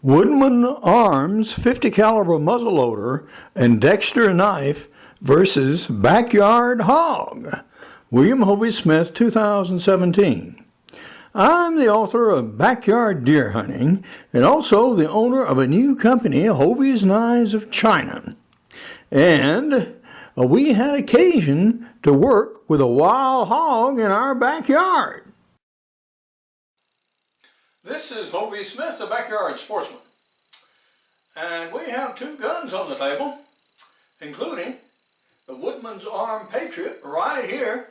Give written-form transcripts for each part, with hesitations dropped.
Woodman Arms 50 caliber muzzleloader and Dexter knife versus Backyard Hog. William Hovey Smith, 2017. I'm the author of Backyard Deer Hunting and also the owner of a new company, Hovey's Knives of China. And we had occasion to work with a wild hog in our backyard. This is Hovey Smith, the Backyard Sportsman. And we have two guns on the table, including the Woodman's Arm Patriot right here,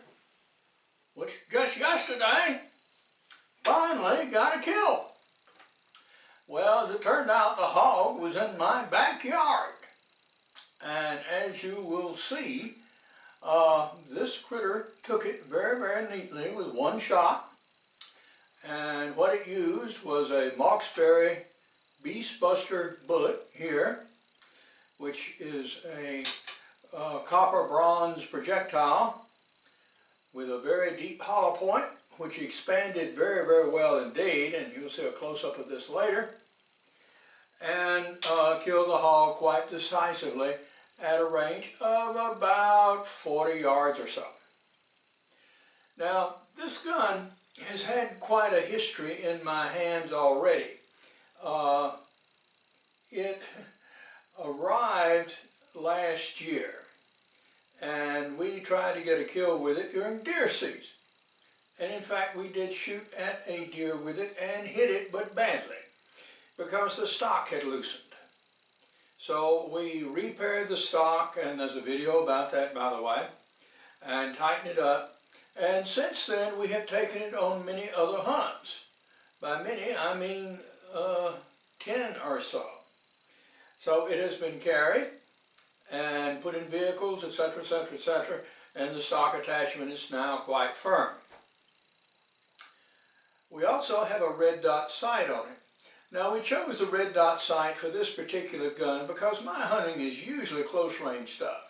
which just yesterday finally got a kill. Well, as it turned out, the hog was in my backyard. And as you will see, this critter took it very, very neatly with one shot. And what it used was a Moxberry Beast Buster bullet here, which is a copper bronze projectile with a very deep hollow point, which expanded very, very well indeed, and you'll see a close-up of this later, and killed the hog quite decisively at a range of about 40 yards or so. Now, this gun has had quite a history in my hands already. It arrived last year, and we tried to get a kill with it during deer season. And in fact, we did shoot at a deer with it and hit it, but badly, because the stock had loosened. So we repaired the stock, and there's a video about that, by the way, and tightened it up. And since then, we have taken it on many other hunts. By many, I mean 10 or so. So it has been carried and put in vehicles, etc., etc., etc., and the stock attachment is now quite firm. We also have a red dot sight on it. Now, we chose the red dot sight for this particular gun because my hunting is usually close range stuff.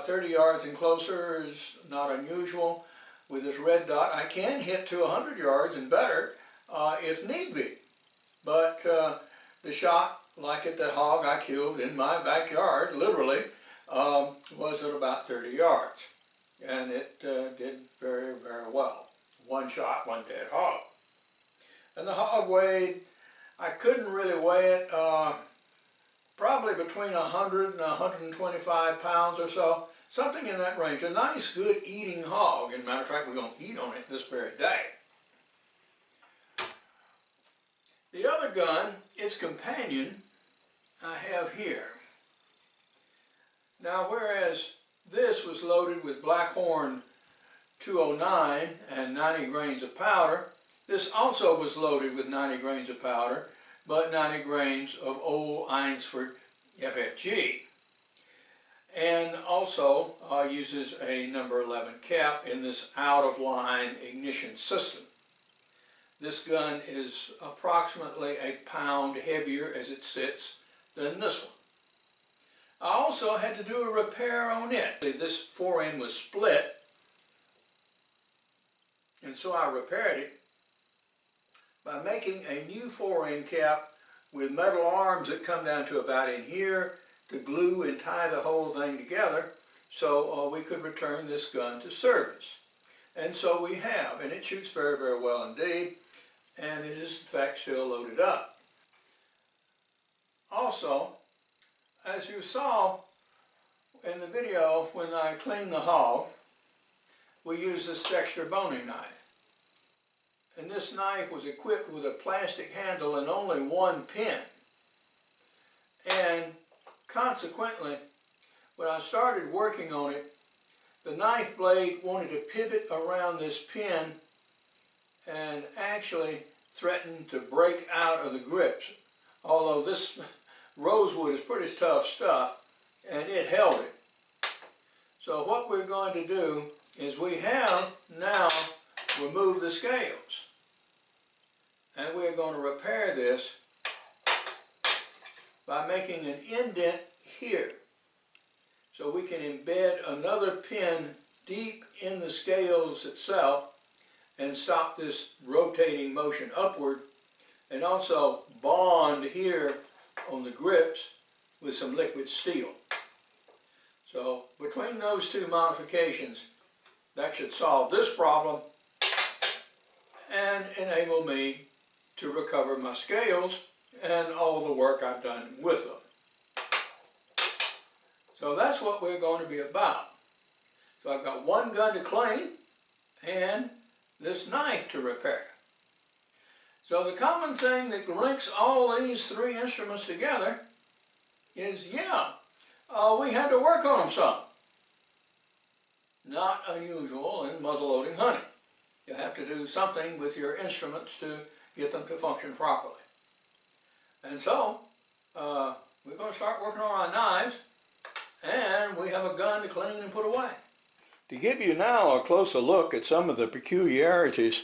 30 yards and closer is not unusual. With this red dot, I can hit to 100 yards and better if need be. But the shot, like at that hog I killed in my backyard, literally, was at about 30 yards. And it did very, very well. One shot, one dead hog. And the hog weighed, I couldn't really weigh it, probably between 100 and 125 pounds or so, something in that range. A nice, good eating hog. As a matter of fact, we're going to eat on it this very day. The other gun, its companion, I have here. Now, whereas this was loaded with Blackhorn 209 and 90 grains of powder, this also was loaded with 90 grains of powder, but 90 grains of old Einsford FFG. And also uses a number 11 cap in this out-of-line ignition system. This gun is approximately a pound heavier as it sits than this one. I also had to do a repair on it. This fore-end was split, and so I repaired it by making a new fore-end cap with metal arms that come down to about in here to glue and tie the whole thing together so we could return this gun to service. And so we have, and it shoots very, very well indeed, and it is in fact still loaded up. Also, as you saw in the video when I cleaned the hog, we used this Dexter boning knife. And this knife was equipped with a plastic handle and only one pin. And consequently, when I started working on it, the knife blade wanted to pivot around this pin and actually threatened to break out of the grips. Although this rosewood is pretty tough stuff, and it held it. So what we're going to do is we have now removed the scales. And we're going to repair this by making an indent here. So we can embed another pin deep in the scales itself and stop this rotating motion upward, and also bond here on the grips with some liquid steel. So between those two modifications, that should solve this problem and enable me to recover my scales and all the work I've done with them. So that's what we're going to be about. So I've got one gun to clean and this knife to repair. So the common thing that links all these three instruments together is, we had to work on them some. Not unusual in muzzleloading hunting. You have to do something with your instruments to get them to function properly. And so, we're going to start working on our knives, and we have a gun to clean and put away. To give you now a closer look at some of the peculiarities,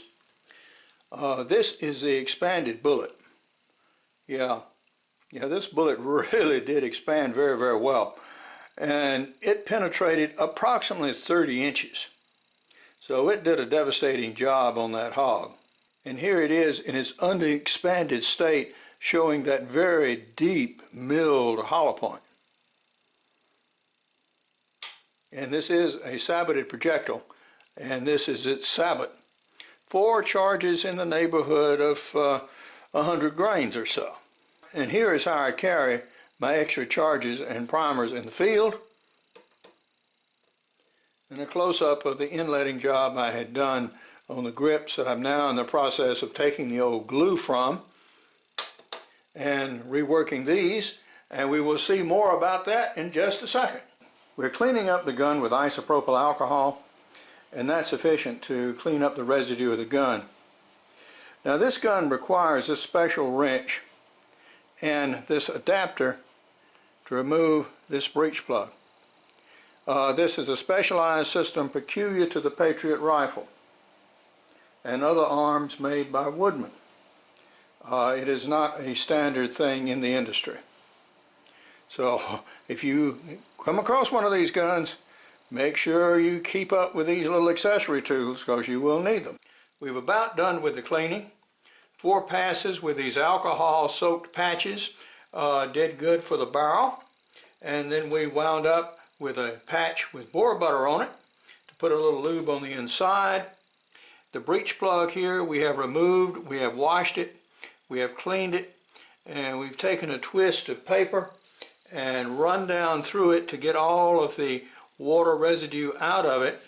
this is the expanded bullet. Yeah, this bullet really did expand very, very well. And it penetrated approximately 30 inches. So it did a devastating job on that hog. And here it is in its unexpanded state, showing that very deep milled hollow point. And this is a saboted projectile, and this is its sabot. 4 charges in the neighborhood of 100 grains or so. And here is how I carry my extra charges and primers in the field, and a close-up of the inletting job I had done on the grips that I'm now in the process of taking the old glue from and reworking these, and we will see more about that in just a second. We're cleaning up the gun with isopropyl alcohol, and that's sufficient to clean up the residue of the gun. Now this gun requires this special wrench and this adapter to remove this breech plug. This is a specialized system peculiar to the Patriot rifle and other arms made by Woodman. It is not a standard thing in the industry. So if you come across one of these guns, make sure you keep up with these little accessory tools because you will need them. We've about done with the cleaning. 4 passes with these alcohol soaked patches did good for the barrel, and then we wound up with a patch with boar butter on it to put a little lube on the inside. The breech plug here we have removed, we have washed it, we have cleaned it, and we've taken a twist of paper and run down through it to get all of the water residue out of it.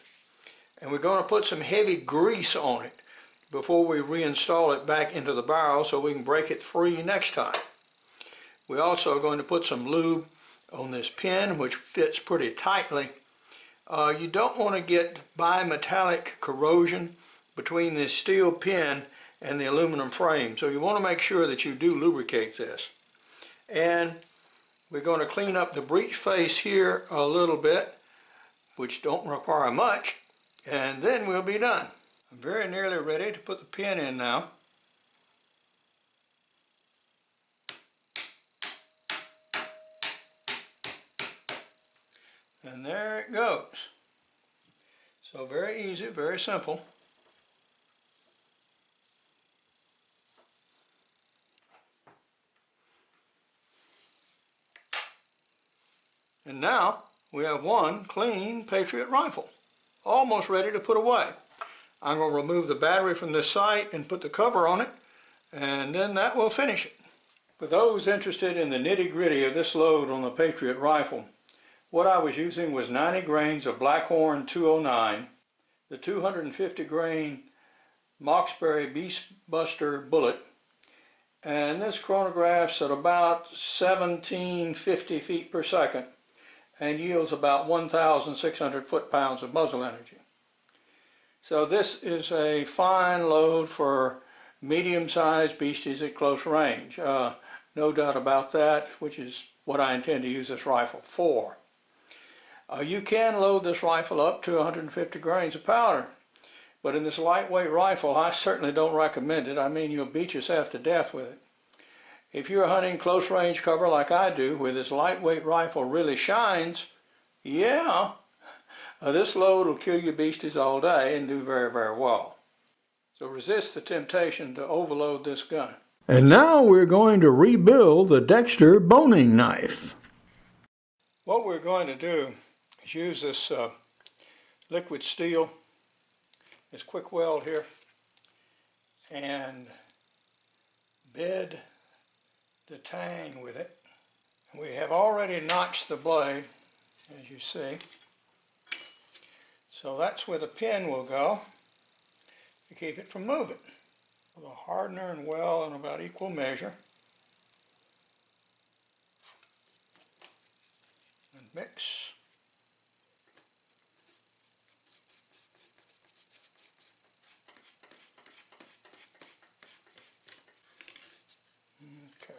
And we're going to put some heavy grease on it before we reinstall it back into the barrel so we can break it free next time. We're also going to put some lube on this pin, which fits pretty tightly. You don't want to get bimetallic corrosion between this steel pin and the aluminum frame, so you want to make sure that you do lubricate this. And we're going to clean up the breech face here a little bit, which don't require much, and then we'll be done. I'm very nearly ready to put the pin in now. And there it goes. So very easy, very simple. And now we have one clean Patriot rifle, almost ready to put away. I'm going to remove the battery from this sight and put the cover on it, and then that will finish it. For those interested in the nitty-gritty of this load on the Patriot rifle, what I was using was 90 grains of Blackhorn 209, the 250 grain Moxbury Beastbuster bullet, and this chronographs at about 1750 feet per second and yields about 1,600 foot-pounds of muzzle energy. So this is a fine load for medium-sized beasties at close range. No doubt about that, which is what I intend to use this rifle for. You can load this rifle up to 150 grains of powder, but in this lightweight rifle, I certainly don't recommend it. I mean, you'll beat yourself to death with it. If you're hunting close range cover like I do, where this lightweight rifle really shines, yeah, this load will kill your beasties all day and do very, very well. So resist the temptation to overload this gun. And now we're going to rebuild the Dexter boning knife. What we're going to do is use this liquid steel, this quick weld here, and bed the tang with it. We have already notched the blade, as you see. So that's where the pin will go to keep it from moving. With a hardener and weld in about equal measure. And mix. Okay.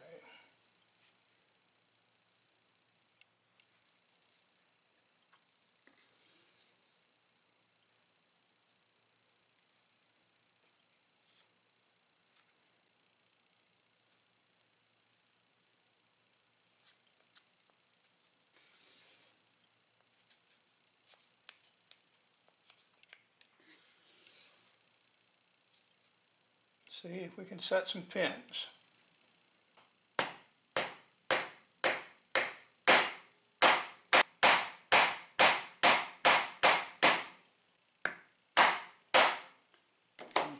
See if we can set some pins.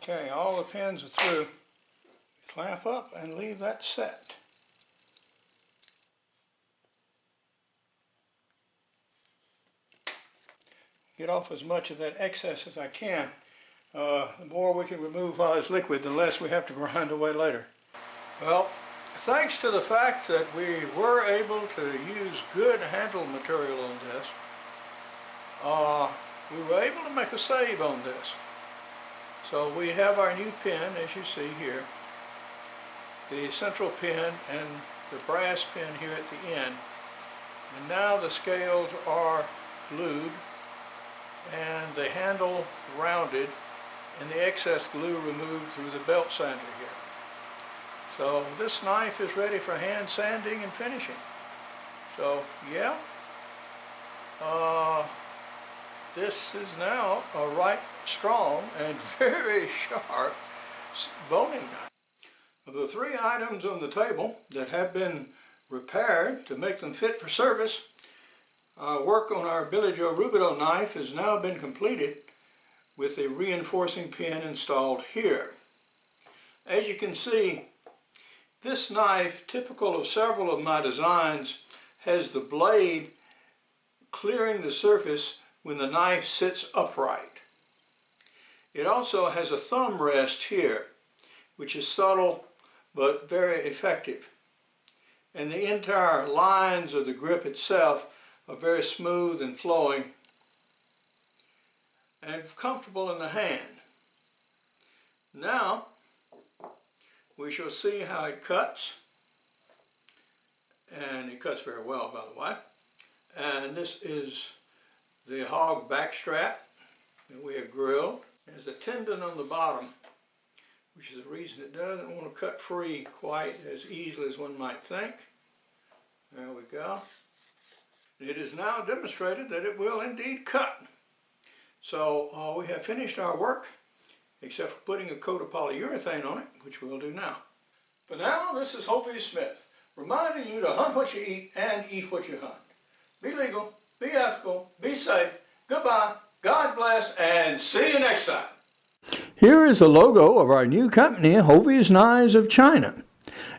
Okay, all the pins are through. Clamp up and leave that set. Get off as much of that excess as I can. The more we can remove while it's liquid, the less we have to grind away later. Well, thanks to the fact that we were able to use good handle material on this, we were able to make a save on this. So we have our new pin, as you see here, the central pin and the brass pin here at the end. And now the scales are glued and the handle rounded and the excess glue removed through the belt sander here. So this knife is ready for hand sanding and finishing. So yeah, this is now a right strong and very sharp boning knife. Of the three items on the table that have been repaired to make them fit for service, work on our Billy Joe Rubidoux knife has now been completed with a reinforcing pin installed here. As you can see, this knife, typical of several of my designs, has the blade clearing the surface when the knife sits upright. It also has a thumb rest here, which is subtle but very effective. And the entire lines of the grip itself are very smooth and flowing and comfortable in the hand. Now we shall see how it cuts, and it cuts very well, by the way. And this is the hog back strap that we have grilled. There's a tendon on the bottom, which is the reason it doesn't want to cut free quite as easily as one might think. There we go. It is now demonstrated that it will indeed cut. So we have finished our work, except for putting a coat of polyurethane on it, which we'll do now. For now, this is Hovey Smith, reminding you to hunt what you eat and eat what you hunt. Be legal, be ethical, be safe. Goodbye, God bless, and see you next time. Here is the logo of our new company, Hovey's Knives of China.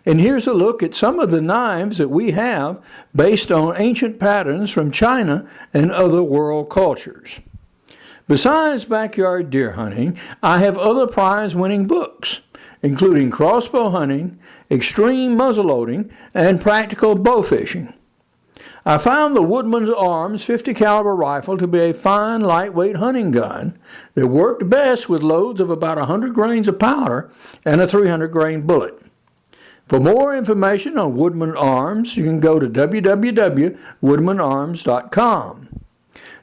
And here's a look at some of the knives that we have based on ancient patterns from China and other world cultures. Besides backyard deer hunting, I have other prize-winning books, including crossbow hunting, extreme muzzleloading, and practical bow fishing. I found the Woodman's Arms 50 caliber rifle to be a fine, lightweight hunting gun that worked best with loads of about 100 grains of powder and a 300 grain bullet. For more information on Woodman Arms, you can go to www.woodmanarms.com.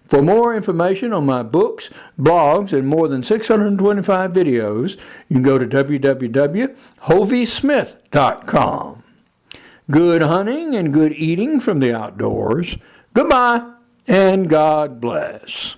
For more information on my books, blogs, and more than 625 videos, you can go to www.hoveysmith.com. Good hunting and good eating from the outdoors. Goodbye, and God bless.